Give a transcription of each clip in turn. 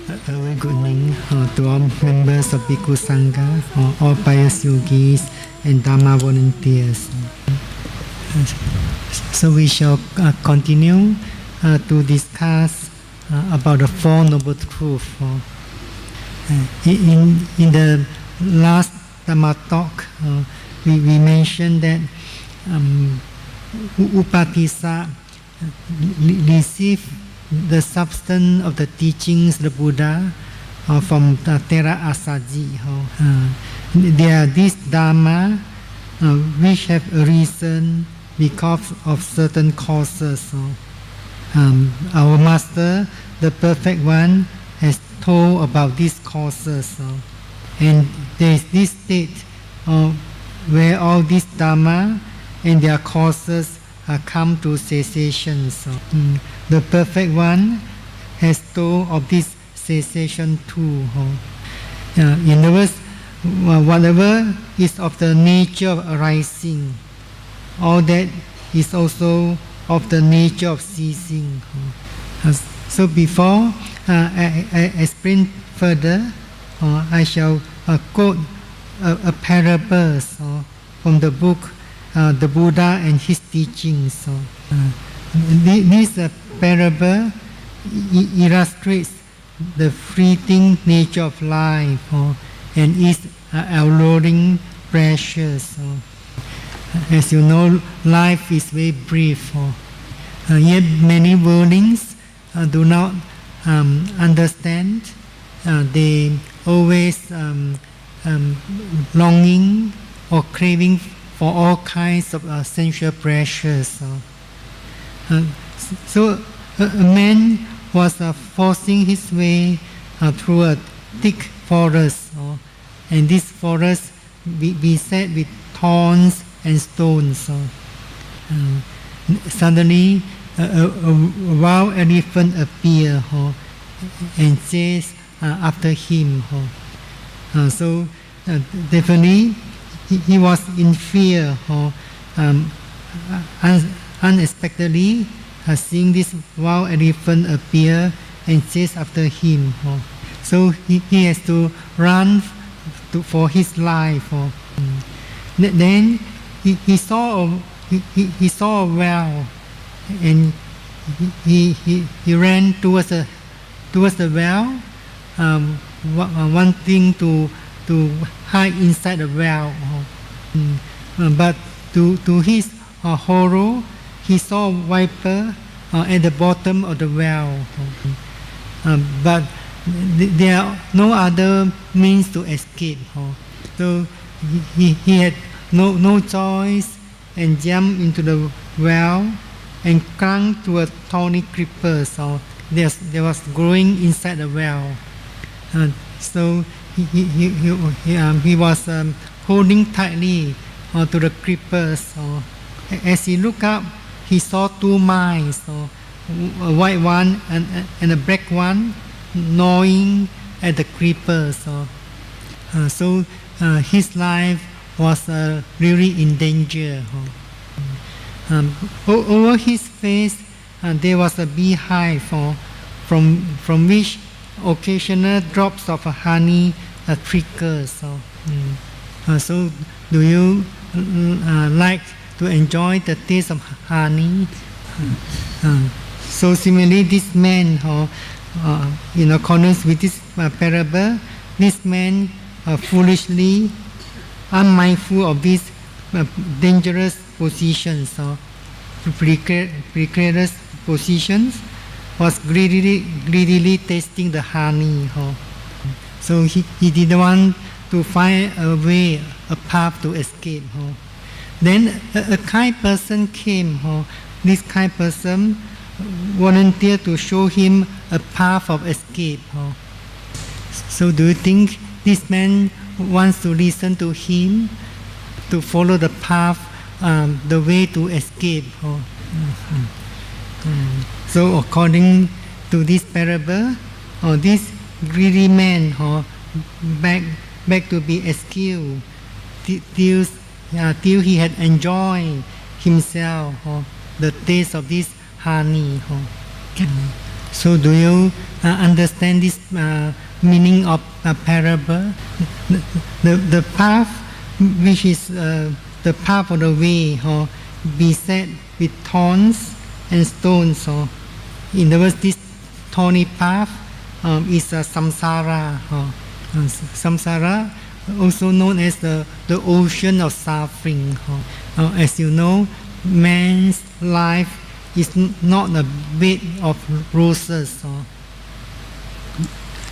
A very good evening to all members of Bhikkhu Sangha, all pious yogis and Dharma volunteers. So we shall continue to discuss about the Four Noble Truths. In the last Dhamma talk, we mentioned that Upatissa received the substance of the teachings of the Buddha from Thera Asaji. There are these Dharma which have arisen because of certain causes. Our Master, the Perfect One, has told about these causes. And there is this state where all these Dharma and their causes come to cessation. The Perfect One has told of this cessation too. In other words, whatever is of the nature of arising, all that is also of the nature of ceasing. So before I explain further, I shall quote a parable from the book The Buddha and His Teachings. This parable illustrates the fleeting nature of life and its alluring precious. As you know, life is very brief. Yet many worldlings do not understand. They always longing or craving for all kinds of sensual pleasures. So a man was forcing his way through a thick forest, and this forest beset with thorns and stones. Suddenly, a wild elephant appeared and chased after him. So definitely, he was in fear. Unexpectedly, seeing this wild elephant appear and chase after him. So he has to run for his life. Then he saw a well, and he ran towards the well, wanting to hide inside the well. But to his horror, he saw a viper at the bottom of the well. But there are no other means to escape. So he had no choice and jumped into the well and clung to a thorny creeper. So there was growing inside the well. So he was holding tightly to the creepers. As he looked up, he saw two mice, a white one and a black one, gnawing at the creepers. So his life was really in danger. Over his face there was a beehive from which occasional drops of honey trickled. So do you like to enjoy the taste of honey? So similarly, this man, in accordance with this parable, this man foolishly, unmindful of these dangerous positions, precarious positions, was greedily tasting the honey. So he didn't want to find a way, a path to escape. Then a kind person came. This kind person volunteered to show him a path of escape. So do you think this man wants to listen to him, to follow the path, the way to escape? So according to this parable, this greedy man begged to be excused till he had enjoyed himself the taste of this honey. So do you understand this meaning of a parable? The path, which is the path of the way, beset with thorns and stones. In other words, this thorny path is a samsara. Samsara, also known as the ocean of suffering. As you know, man's life is not a bed of roses.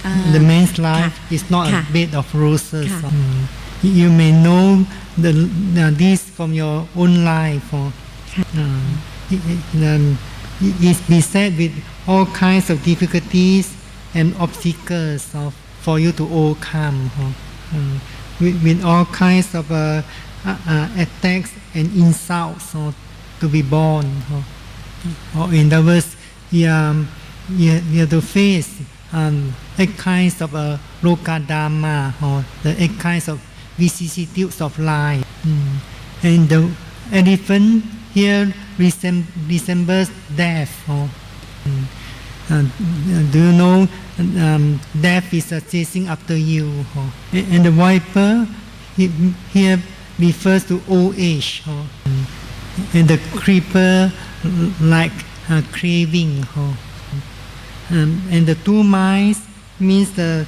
The man's life is not a bed of roses. You may know this from your own life. It's beset with all kinds of difficulties and obstacles for you to overcome, with all kinds of attacks and insults to be borne. Or in other words, you have to face all kinds of lokadharma, or all kinds of vicissitudes of life. And the elephant here resembles death. Do you know death is chasing after you? And the viper here refers to old age. And the creeper like craving. And the two mice means the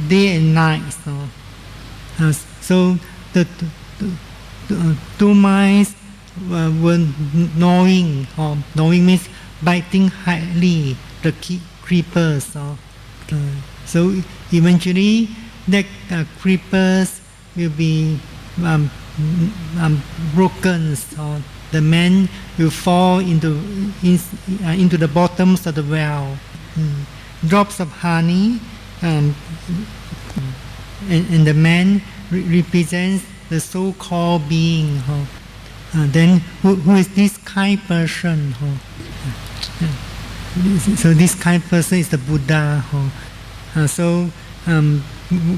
day and night. So the two mice were gnawing. Gnawing means biting highly the creepers. So eventually the creepers will be broken. The man will fall into the bottoms of the well. Drops of honey, and the man represents the so-called being. Then who is this kind person? So this kind person is the Buddha. So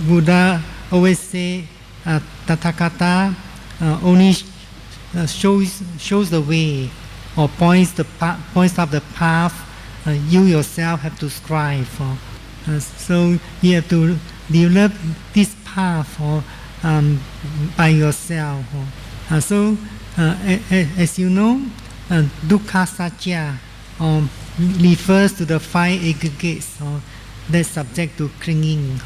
Buddha always say Tathagata only shows the way, or points out the path you yourself have to strive for. So you have to develop this path by yourself. So as you know, dukkha satya refers to the five aggregates that's subject to clinging.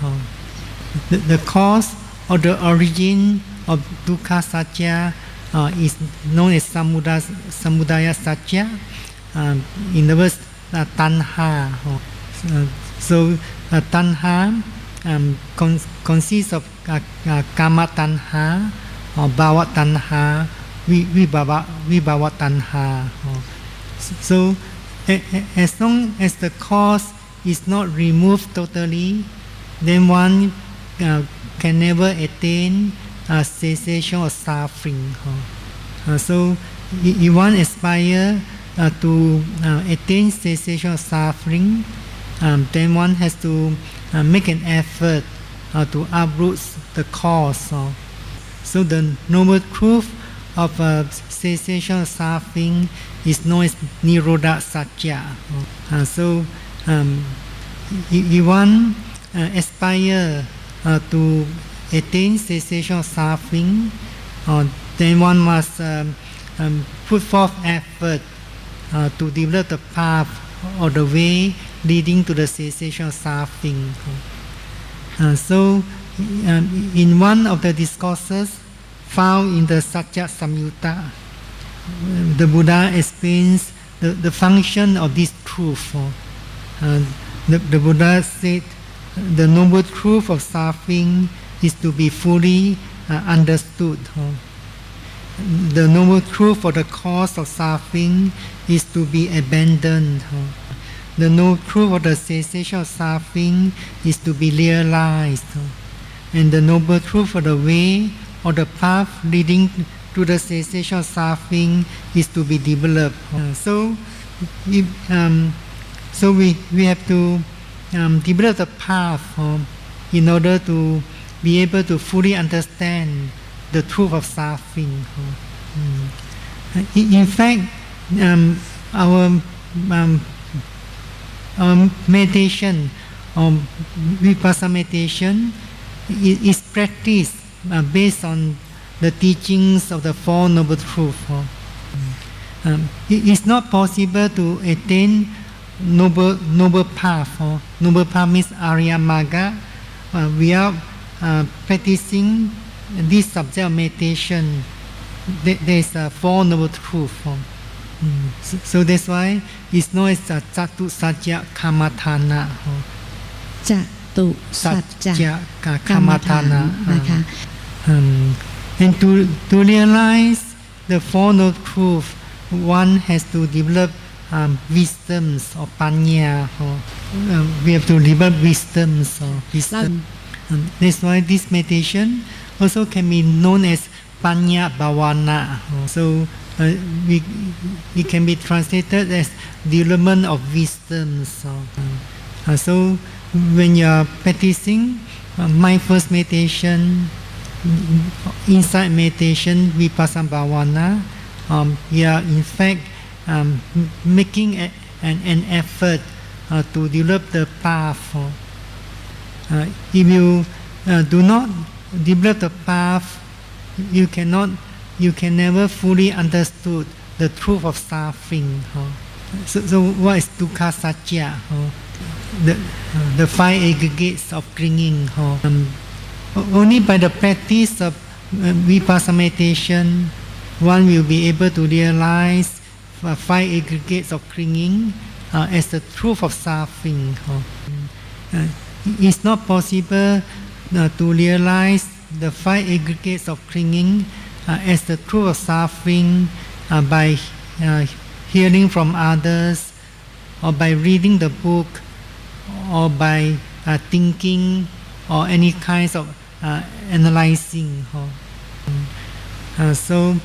The cause or the origin of dukkha satya is known as samudaya satya. In the words tanha. So tanha consists of kama tanha, or bhava tanha, vibhava tanha. So as long as the cause is not removed totally, then one can never attain cessation of suffering. So if one aspires to attain cessation of suffering, then one has to make an effort to uproot the cause. So the noble truth of cessation of suffering is known as nirodha satya. So if one aspires to attain cessation of suffering, then one must put forth effort to develop the path or the way leading to the cessation of suffering. So in one of the discourses found in the Satya Samyutta, the Buddha explains the function of this truth. The Buddha said the noble truth of suffering is to be fully understood. The noble truth for the cause of suffering is to be abandoned. The noble truth of the cessation of suffering is to be realized. And the noble truth for the way or the path leading to the cessation of suffering is to be developed. So we have to develop the path in order to be able to fully understand the truth of suffering. In fact, our meditation, vipassana meditation, is practiced based on the teachings of the Four Noble Truths. It is not possible to attain noble path. Noble path means Arya Magga without practicing this subject of meditation. There is a Four Noble Truths. So that's why it's known as Chatu Satya Kamathana. Chatu Satya Kamathana. And to realize the Four Noble Truths, one has to develop wisdoms or panya. We have to develop wisdoms. That's why this meditation also can be known as Panya Bhavana. So it can be translated as development of wisdom. So when you are practicing mindfulness meditation, insight meditation, vipassana bhavana, you are in fact making an effort to develop the path. If you do not develop the path, you can never fully understood the truth of suffering. So what is dukkha satya? The five aggregates of clinging. Only by the practice of vipassana meditation, one will be able to realize five aggregates of clinging as the truth of suffering. It's not possible to realize the five aggregates of clinging as the truth of suffering by hearing from others, or by reading the book, or by thinking, or any kinds of analyzing. So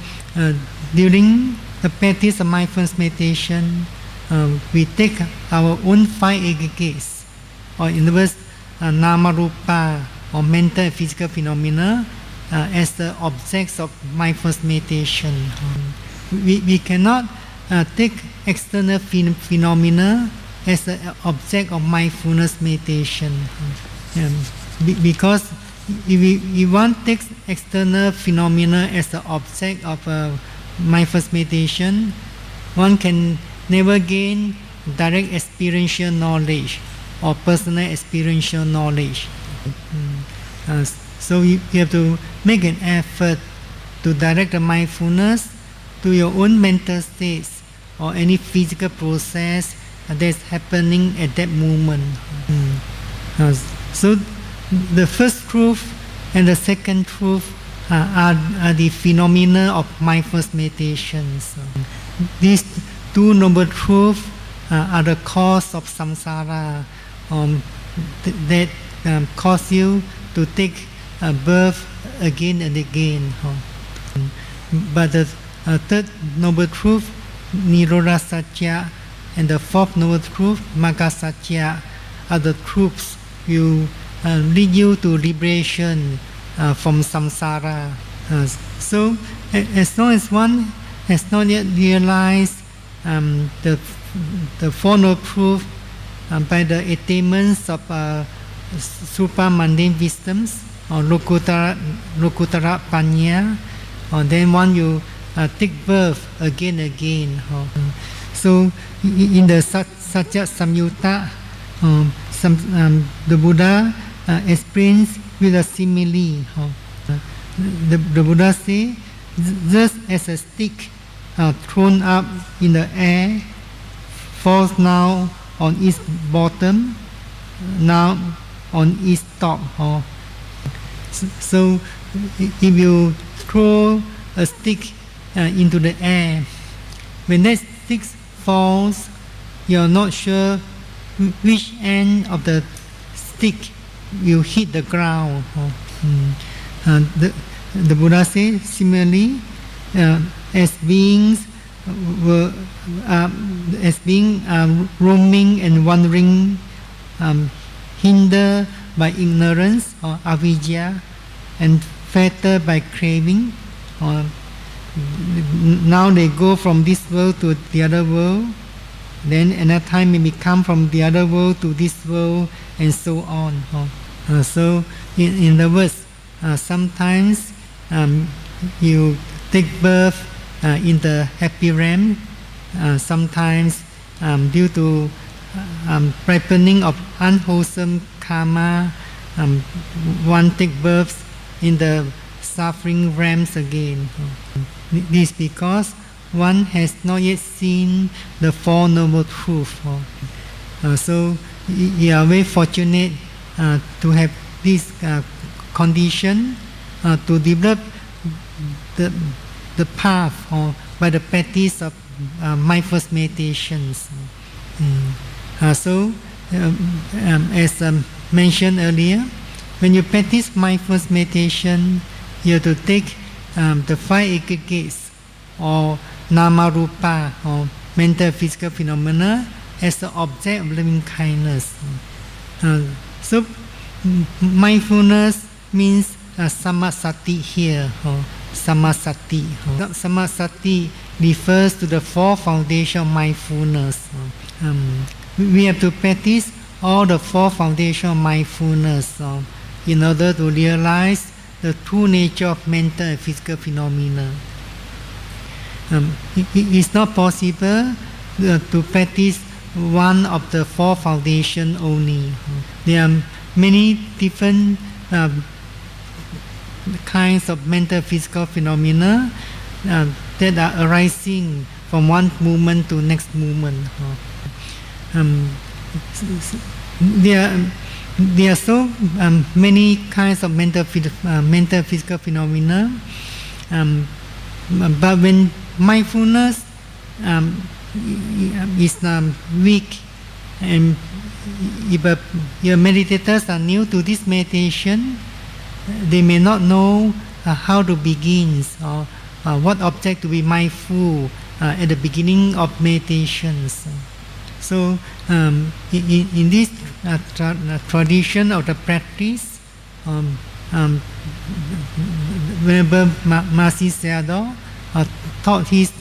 during the practice of mindfulness meditation, we take our own five aggregates, or in other words, nama rupa, or mental and physical phenomena, as the objects of mindfulness meditation. We cannot take external phenomena as the object of mindfulness meditation. Because if one takes external phenomena as the object of mindfulness meditation, one can never gain direct experiential knowledge or personal experiential knowledge. So you have to make an effort to direct the mindfulness to your own mental states or any physical process that's happening at that moment. So the first truth and the second truth are the phenomena of mindfulness meditation. So these two noble truths are the cause of samsara that cause you to take birth again and again. But the third noble truth, Nirodha Satya, and the fourth noble truth, Magga Satya, are the truths will lead you to liberation from samsara. So as long as one has not yet realized the four noble truths by the attainments of supra-mundane wisdoms, or lokutara panya, then one will take birth again and again. So in the Satya Samyutta, the Buddha explains with a simile. The Buddha says, just as a stick thrown up in the air falls now on its bottom, now on its top. So if you throw a stick into the air, when that stick falls, you are not sure which end of the stick will hit the ground. The Buddha says, similarly, as beings roaming and wandering, hindered by ignorance or avidya, and fettered by craving, now they go from this world to the other world. then another time maybe come from the other world to this world, and so on. So in other words, sometimes you take birth in the happy realm, sometimes due to ripening of unwholesome karma, one take birth in the suffering realms again. This because one has not yet seen the Four Noble Truths. So you are very fortunate to have this condition to develop the path by the practice of mindfulness meditations. So as mentioned earlier, when you practice mindfulness meditation, you have to take the five aggregates or nama rupa or mental physical phenomena as the object of loving kindness. So mindfulness means samasati here. Samasati. Samasati refers to the four foundations of mindfulness. We have to practice all the four foundations of mindfulness in order to realize the true nature of mental and physical phenomena. It is not possible to practice one of the four foundations only. There are many different kinds of mental physical phenomena that are arising from one moment to next moment. There are so many kinds of mental physical phenomena, but when mindfulness is weak, and if your meditators are new to this meditation, they may not know how to begin or what object to be mindful at the beginning of meditations. So in this tradition of the practice, Venerable Mahasi Sayadaw taught his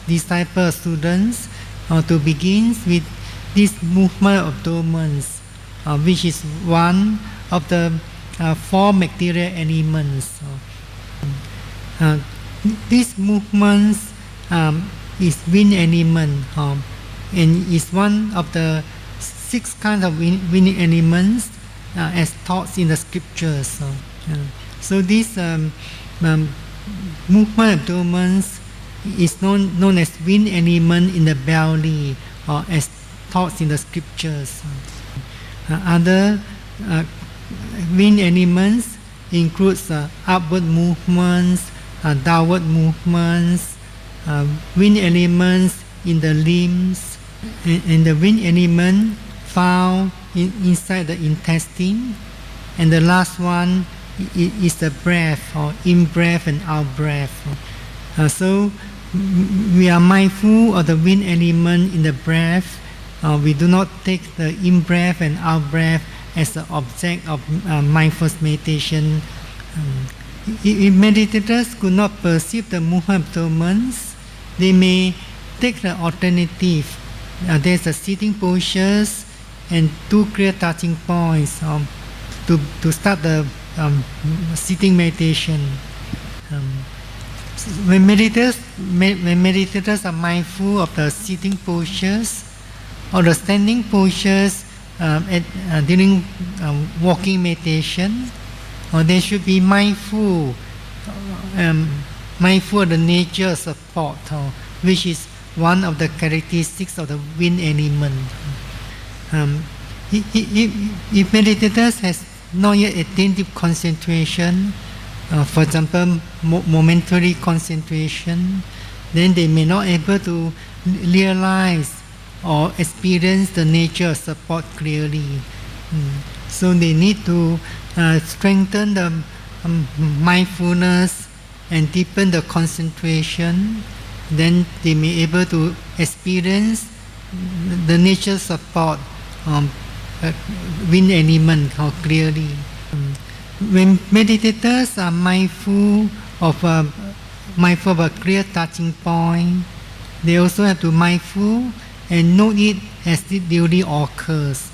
disciples, students, to begin with this movement of dormants, which is one of the four material elements. This movement is wind element, and is one of the six kinds of wind elements as taught in the scriptures. So this movement of dormants is known as wind element in the belly, or as taught in the scriptures. Other wind elements includes upward movements, downward movements, wind elements in the limbs, and the wind element found inside the intestine, and the last one is the breath, or in-breath and out-breath. So we are mindful of the wind element in the breath. We do not take the in-breath and out-breath as the object of mindfulness meditation. If meditators could not perceive the movement of dormants, they may take the alternative. There's a sitting postures and two clear touching points to start the sitting meditation. When meditators are mindful of the sitting postures or the standing postures during walking meditation, they should be mindful of the nature of support, which is one of the characteristics of the wind element. If meditators has not yet attained deep concentration, for example, momentary concentration, then they may not able to realize or experience the nature of support clearly. So they need to strengthen the mindfulness and deepen the concentration. Then they may able to experience the nature of support wind element clearly. When meditators are mindful of a clear touching point, they also have to mindful and know it as it duly occurs.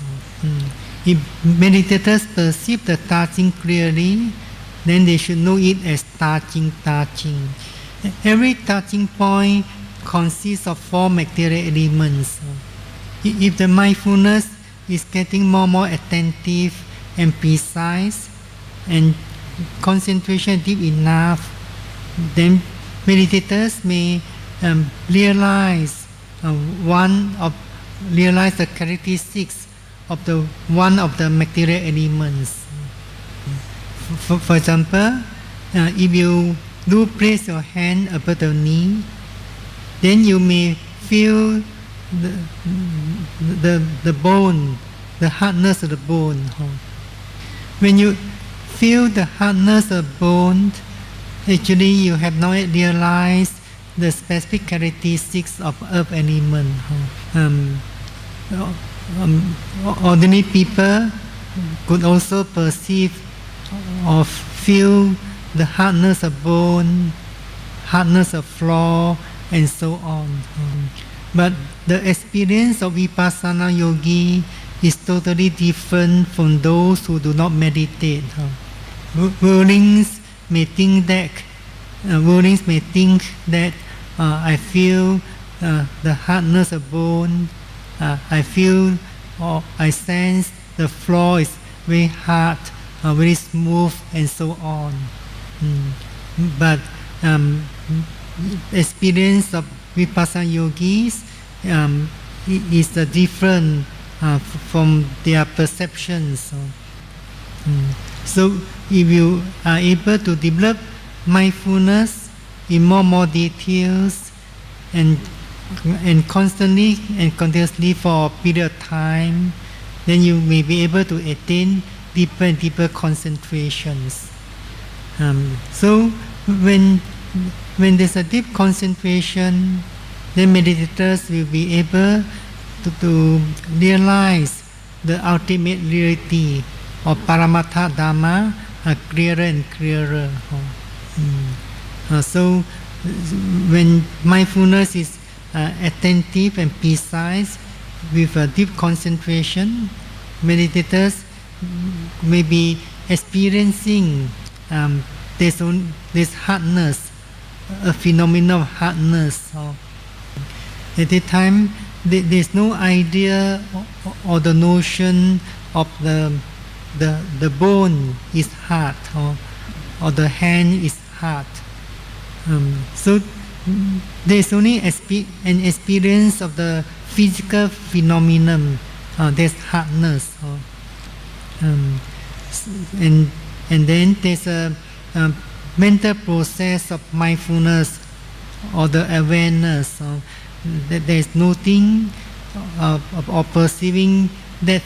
If meditators perceive the touching clearly, then they should know it as touching. Every touching point consists of 4 material elements. If the mindfulness is getting more attentive and precise and concentration deep enough, then meditators may realize the characteristics of one of the material elements. For example, if you do place your hand above the knee, then you may feel the bone, the hardness of the bone. When you feel the hardness of bone, actually you have not realized the specific characteristics of earth element. Ordinary people could also perceive or feel the hardness of bone, hardness of floor, and so on. But the experience of vipassana yogi is totally different from those who do not meditate. Worldlings may think that I feel the hardness of bone, I feel or I sense the floor is very hard, very smooth, and so on. But experience of vipassana yogis is different from their perceptions. So if you are able to develop mindfulness in more details and constantly and continuously for a period of time, then you may be able to attain deeper and deeper concentrations. So when there's a deep concentration, then meditators will be able to realize the ultimate reality of Paramattha Dhamma clearer and clearer. So when mindfulness is attentive and precise with a deep concentration, meditators may be experiencing this hardness, a phenomenon of hardness. At that time, there's no idea or the notion of the bone is hard or the hand is hard. So there's only an experience of the physical phenomenon, there's hardness. And then there's a mental process of mindfulness or the awareness that there's nothing or perceiving that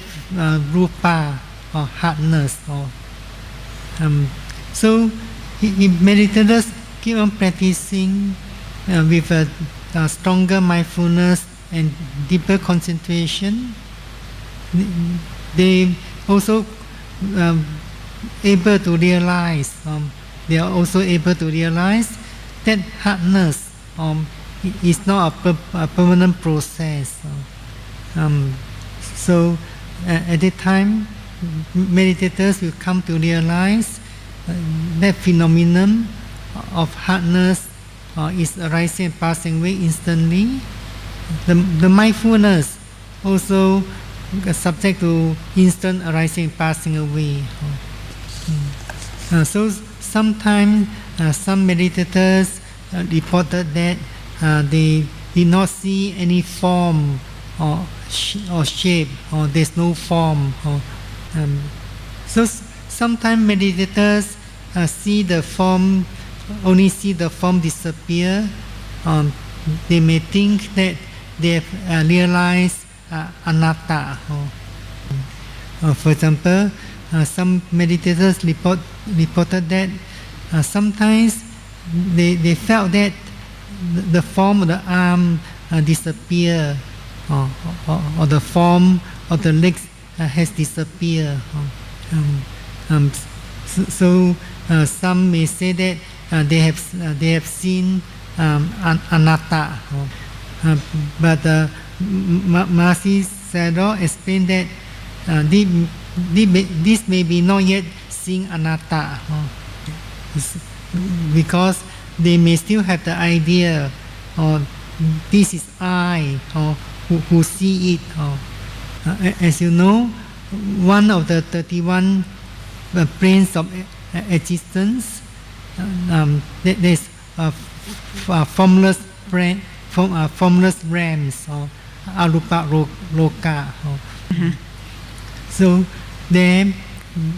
rupa or hardness. So if meditators keep on practicing with a stronger mindfulness and deeper concentration, they also able to realize that hardness is not a permanent process. So at that time, meditators will come to realize that phenomenon of hardness is arising and passing away instantly. The mindfulness also subject to instant arising and passing away. So sometimes some meditators reported that they did not see any form or shape, or there's no form. So sometimes meditators only see the form disappear. They may think that they have realized anatta. For example, some meditators reported that sometimes they felt that the form of the arm disappear, or the form of the legs has disappeared. So some may say that they have seen anatta, but Marcy Sador explained that this may be not yet seeing anatta because they may still have the idea or this is I or who see it as you know one of the 31 planes of existence there's formless realms or arupa loka so then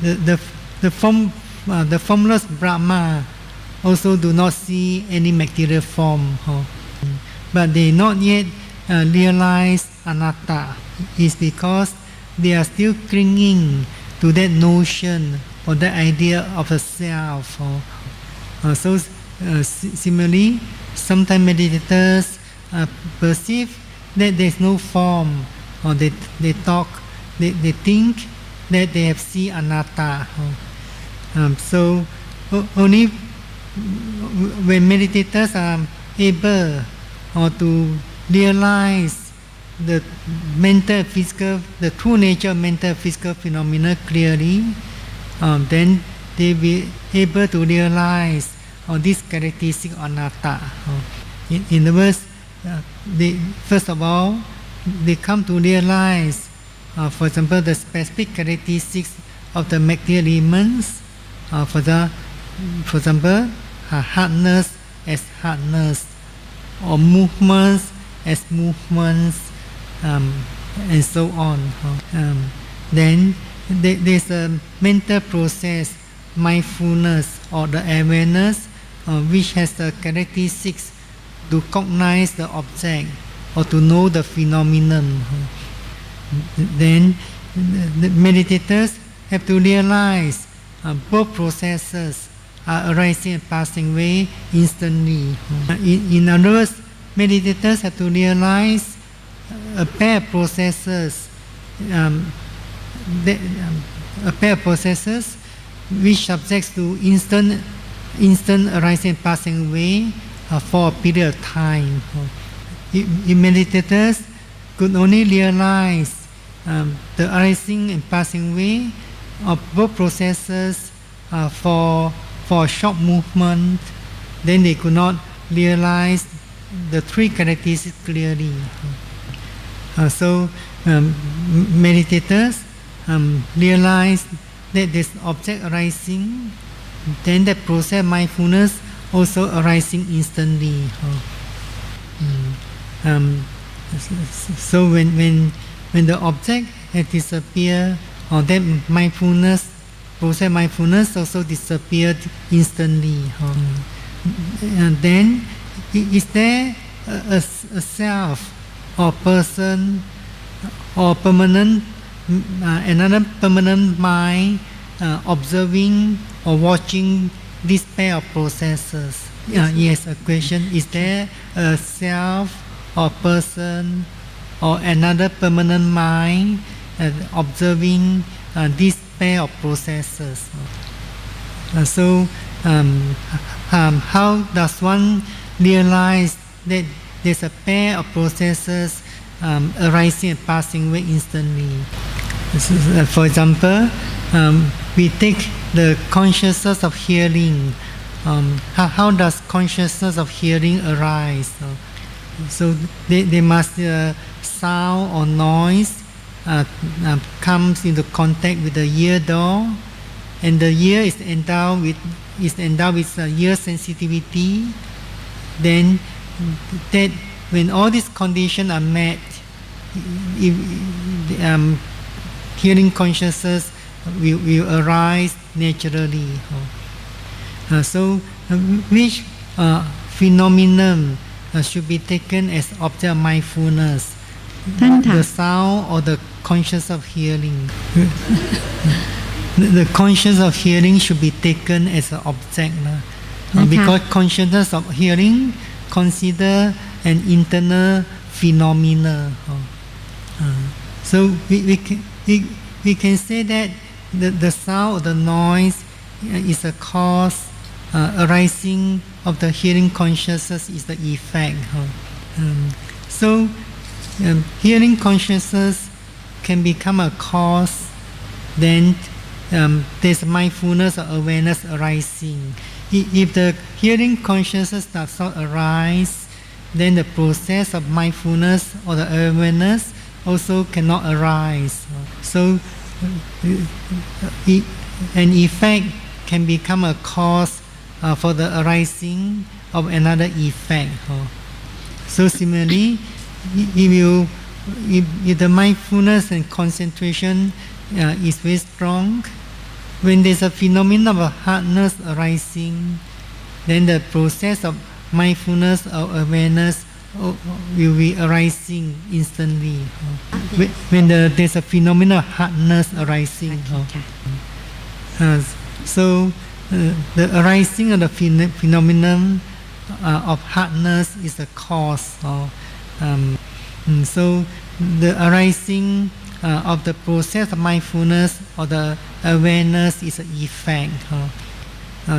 the formless Brahma also do not see any material form but they not yet realize anatta is because they are still clinging to that notion or that idea of a self so similarly sometimes meditators perceive that there is no form or they talk they think that they have seen anatta so only when meditators are able or to realize the mental physical the true nature of mental physical phenomena clearly then they will be able to realize this characteristic anatta in other words they first of all they come to realize for example the specific characteristics of the material elements for example hardness as hardness or movements as movements and so on then there's a mental process mindfulness or the awareness which has the characteristics to cognize the object or to know the phenomenon then the meditators have to realize both processes are arising and passing away instantly in other words meditators have to realize a pair of processes which subjects to instant arising and passing away for a period of time if meditators could only realize the arising and passing away of both processes for a short movement then they could not realize the three characteristics clearly so meditators realize that this object arising then that process mindfulness also arising instantly so when the object has disappeared or that mindfulness process mindfulness also disappeared instantly and then is there a self or person or permanent another permanent mind observing or watching this pair of processes yes a question is there a self or person or another permanent mind observing this pair of processes so how does one realize that there's a pair of processes arising and passing away instantly for example we take the consciousness of hearing how does consciousness of hearing arise so they must sound or noise comes into contact with the ear door and the ear is endowed with ear sensitivity then that when all these conditions are met hearing consciousness will arise naturally so which phenomenon should be taken as object of mindfulness the sound or the consciousness of hearing the consciousness of hearing should be taken as an object because consciousness of hearing consider an internal phenomena so we can say that the sound or the noise is a cause arising of the hearing consciousness is the effect so hearing consciousness can become a cause, then there's mindfulness or awareness arising. If the hearing consciousness does not arise, then the process of mindfulness or the awareness also cannot arise. So an effect can become a cause for the arising of another effect. So similarly, if the mindfulness and concentration is very strong, when there's a phenomenon of hardness arising, then the process of mindfulness or awareness will be arising instantly. When there's a phenomenon of hardness arising. So the arising of the phenomenon of hardness is a cause. So the arising of the process of mindfulness or the awareness is an effect.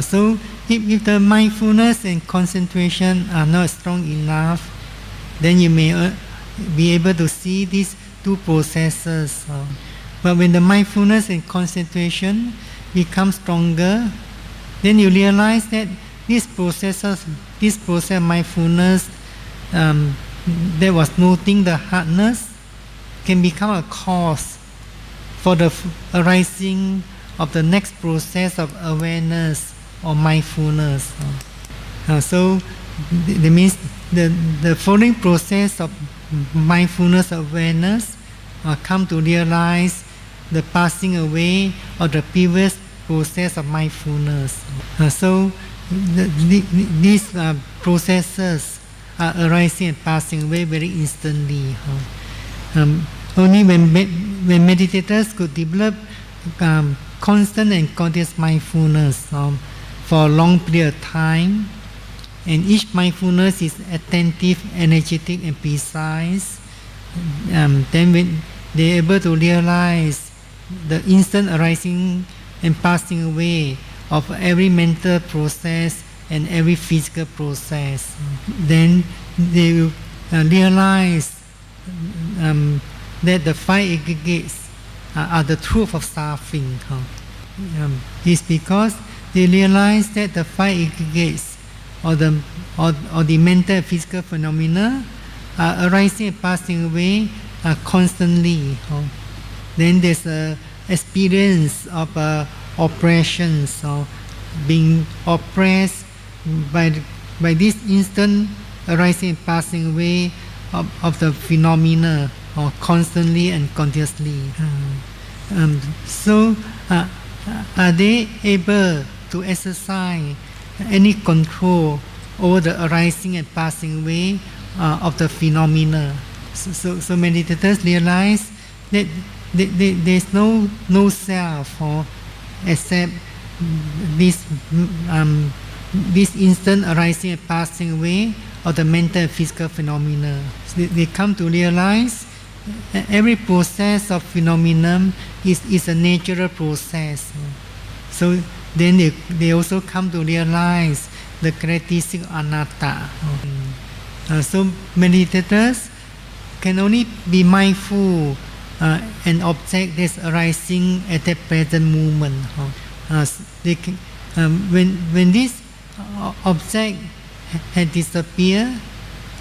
So if the mindfulness and concentration are not strong enough, then you may be able to see these two processes. But when the mindfulness and concentration become stronger, then you realize that this process of mindfulness that was noting the hardness can become a cause for the arising of the next process of awareness or mindfulness. So that means the following process of mindfulness awareness come to realize the passing away of the previous process of mindfulness. So these processes are arising and passing away very instantly. Only when meditators could develop constant and continuous mindfulness for a long period of time, and each mindfulness is attentive, energetic, and precise, then when they're able to realize the instant arising and passing away of every mental process and every physical process, then they will realize that the five aggregates are the truth of suffering. It's because they realize that the five aggregates or the mental and physical phenomena are arising and passing away constantly. Then there's an experience of oppressions, or being oppressed by this instant arising and passing away of the phenomena, or constantly and continuously. So are they able to exercise any control over the arising and passing away of the phenomena? So meditators realize that there's no self except this instant arising and passing away of the mental and physical phenomena. So they come to realize every process of phenomenon is a natural process. So then they also come to realize the characteristic of anatta. So meditators can only be mindful an object that's arising at that present moment. They can, when this object had disappeared,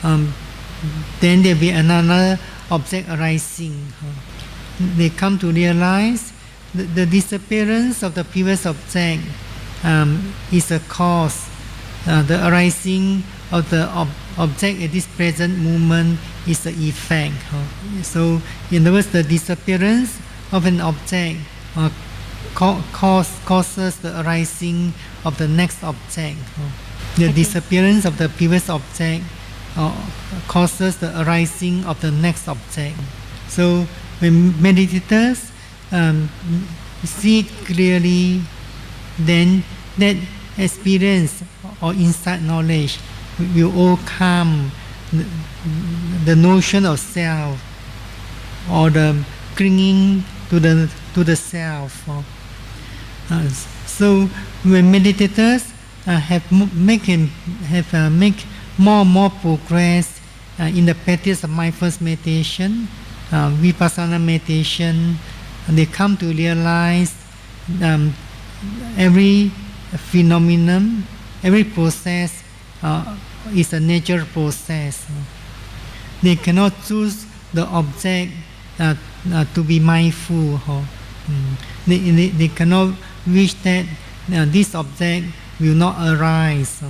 then there will be another object arising. They come to realize the disappearance of the previous object is a cause. The arising of the object at this present moment is the effect. So in other words, the disappearance of an object causes the arising of the next object. The disappearance of the previous object causes the arising of the next object. So when meditators see it clearly, then that experience or insight knowledge will overcome the notion of self or the clinging to the self. So when meditators have make more and more progress in the practice of mindfulness meditation, vipassana meditation, they come to realize every phenomenon, every process is a natural process. They cannot choose the object to be mindful. They cannot wish that this object will not arise.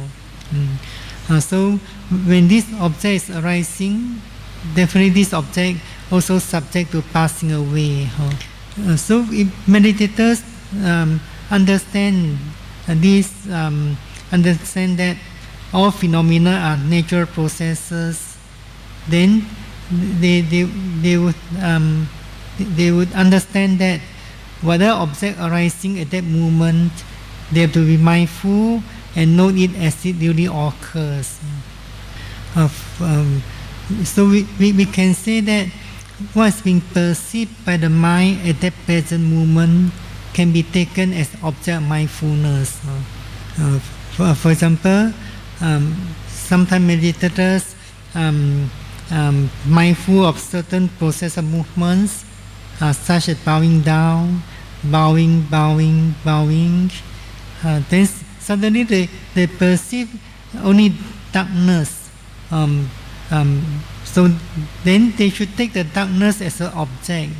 So when this object is arising, definitely this object also subject to passing away. So if meditators understand this, understand that all phenomena are natural processes, then they would understand that whatever object arising at that moment, they have to be mindful and note it as it really occurs. So we can say that what is being perceived by the mind at that present moment can be taken as object mindfulness. For example, sometimes meditators mindful of certain process of movements, such as bowing down, bowing. Then suddenly they perceive only darkness. So then they should take the darkness as an object.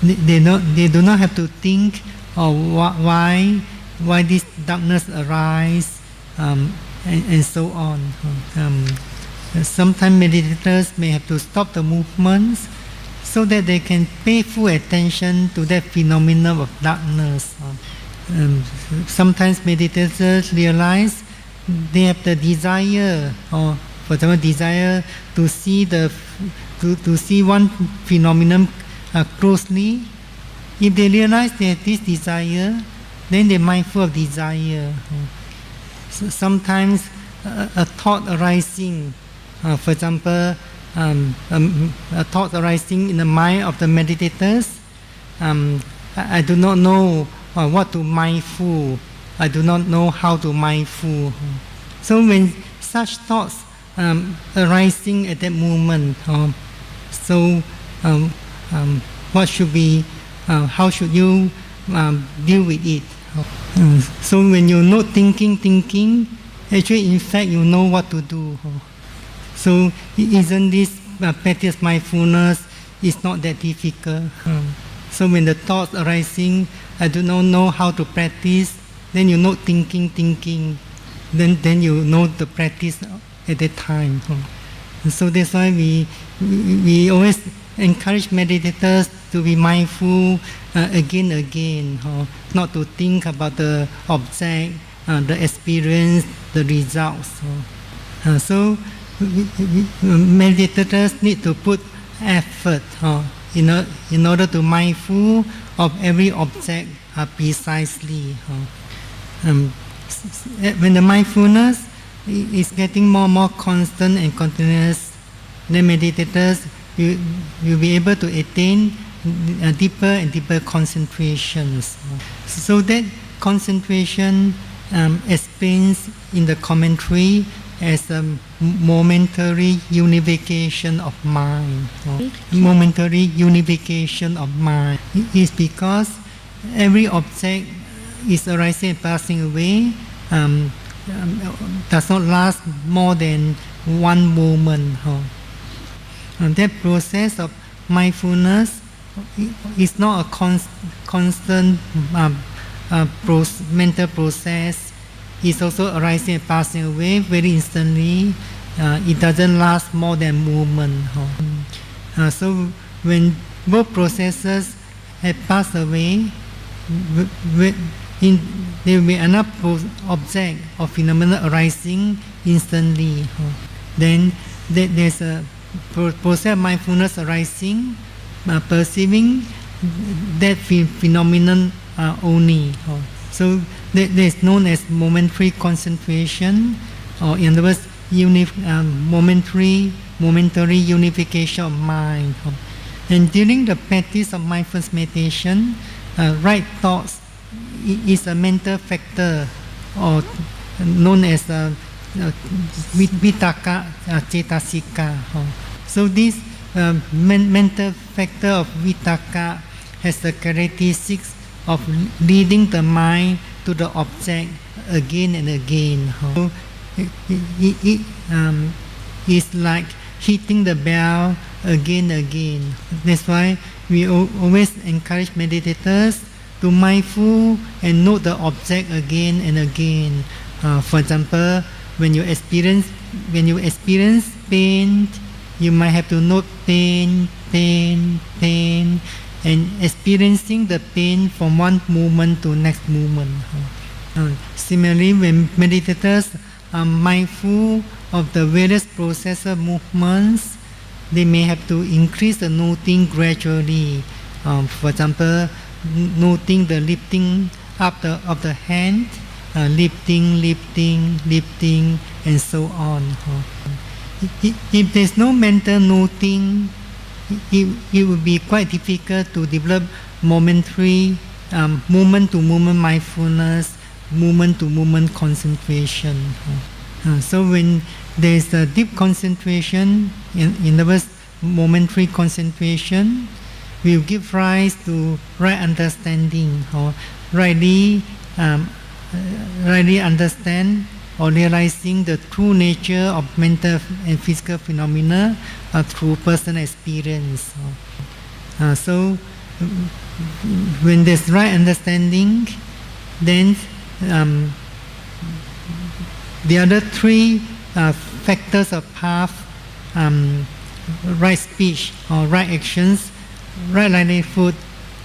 They do not have to think why this darkness arise, and so on. Sometimes meditators may have to stop the movements so that they can pay full attention to that phenomenon of darkness. Sometimes meditators realize they have the desire, or for example, desire to see one phenomenon closely. If they realize they have this desire, then they're mindful of desire. Sometimes a thought arising, for example, a thought arising in the mind of the meditators, I do not know what to mindful. I do not know how to mindful. So when such thoughts arising at that moment, what should be? How should you deal with it? So when you're not thinking, actually in fact you know what to do. So isn't this practice mindfulness is not that difficult? So when the thoughts arising, I do not know how to practice, then you're not thinking, then you know the practice at that time. So that's why we always encourage meditators to be mindful again, not to think about the object, the experience, the results. So meditators need to put effort in order to mindful of every object precisely. When the mindfulness is getting more and more constant and continuous, then meditators will be able to attain deeper and deeper concentrations. So that concentration explains in the commentary as a momentary unification of mind. Momentary unification of mind is because every object is arising and passing away, does not last more than one moment. And that process of mindfulness is not a constant mental process. It's also arising and passing away very instantly. It doesn't last more than a moment. So when both processes have passed away, there will be another object or phenomenon arising instantly. Then there's a process of mindfulness arising, perceiving that phenomenon only. So that is known as momentary concentration, or in other words, momentary unification of mind. And during the practice of mindfulness meditation, right thoughts is a mental factor, or known as vitaka cetasika. So this mental factor of vitaka has the characteristics of leading the mind to the object again and again. So it is like hitting the bell again and again. That's why we always encourage meditators to mindful and note the object again and again. For example, when you experience pain, you might have to note pain, and experiencing the pain from one moment to next moment. Similarly, when meditators are mindful of the various processor movements, they may have to increase the noting gradually. For example, noting the lifting up of the hand, lifting, and so on. If there's no mental noting, it would be quite difficult to develop momentary, moment-to-moment mindfulness, moment-to-moment concentration. So when there's a deep concentration, in other words, momentary concentration, will give rise to right understanding, or rightly understand or realizing the true nature of mental and physical phenomena through personal experience. So when there's right understanding, then the other three factors of path, right speech or right actions, right livelihood,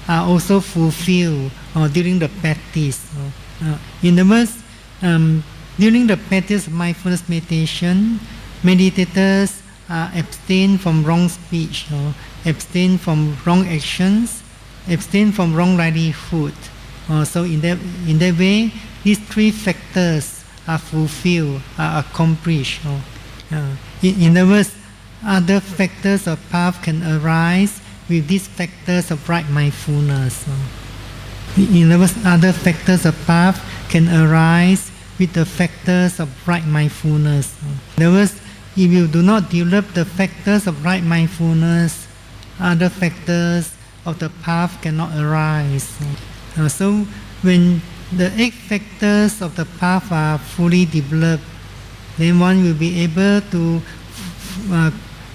are also fulfilled during the practice. In other words, during the practice of mindfulness meditation, meditators abstain from wrong speech, abstain from wrong actions, abstain from wrong livelihood. So in that way, these three factors are fulfilled, are accomplished. In other words, other factors of path can arise with these factors of right mindfulness. In other words, other factors of path can arise with the factors of right mindfulness. In other words, if you do not develop the factors of right mindfulness, other factors of the path cannot arise. So when the 8 factors of the path are fully developed, then one will be able to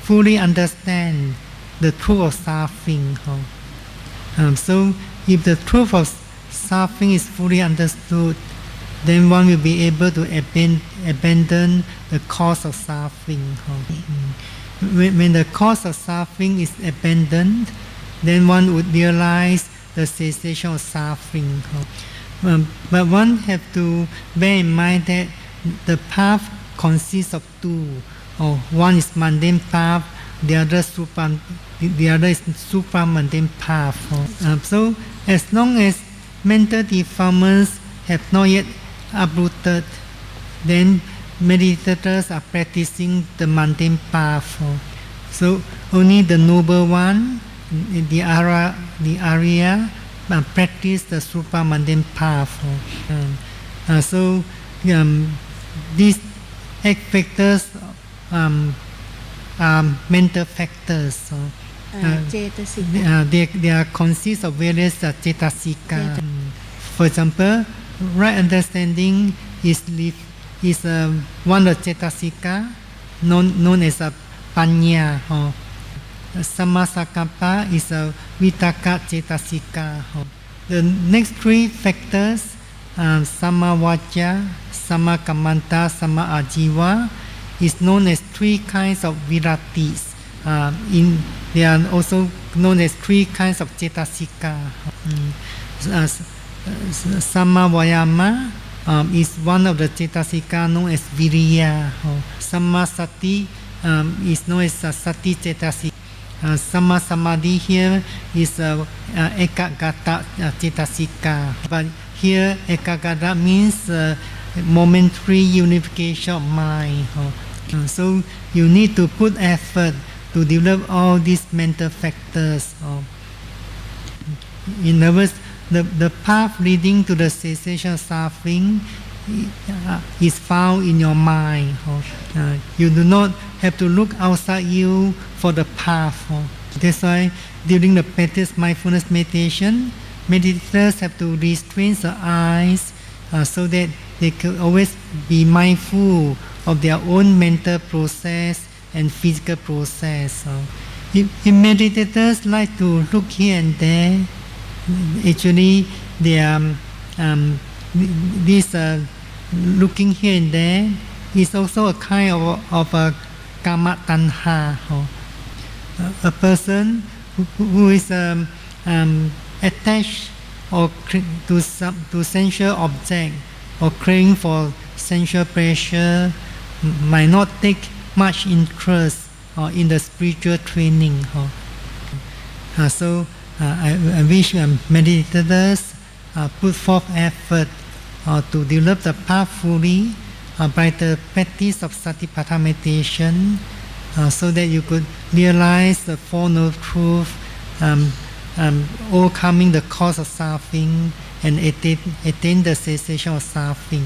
fully understand the truth of suffering. So if the truth of suffering is fully understood, then one will be able to abandon the cause of suffering. When the cause of suffering is abandoned, then one would realize the cessation of suffering. But one have to bear in mind that the path consists of two. One is mundane path, the other is supramundane path. So as long as mental defilements have not yet uprooted, then meditators are practicing the mundane path. So only the noble one, the Arya, practice the supramundane path. So these 8 factors are mental factors. They are consist of various cetasika. For example, right understanding is one of cetasika known as a panya. Sammasakappa is a vitaka cetasika. The next 3 factors, samavaca, sammakamanta, sammaājiva, is known as 3 kinds of viratis. They are also known as 3 kinds of cetasika. Sammavayama is one of the cetasika known as viriya. Sammasati is known as sati cetasika. Sammasamadhi here is ekagata cetasika. But here ekagata means momentary unification of mind. So you need to put effort to develop all these mental factors. In other words, the path leading to the cessation of suffering is found in your mind. You do not have to look outside you for the path. That's why during the practice mindfulness meditation, meditators have to restrain the eyes so that they can always be mindful of their own mental process and physical process. If meditators like to look here and there, actually they are this looking here and there is also a kind of a kama tanha. A person who is attached or to sensual object or craving for sensual pleasure might not take much interest in the spiritual training. So I wish meditators put forth effort to develop the path fully by the practice of Satipatthana meditation, so that you could realize the Four Noble Truths, overcoming the cause of suffering and attain the cessation of suffering.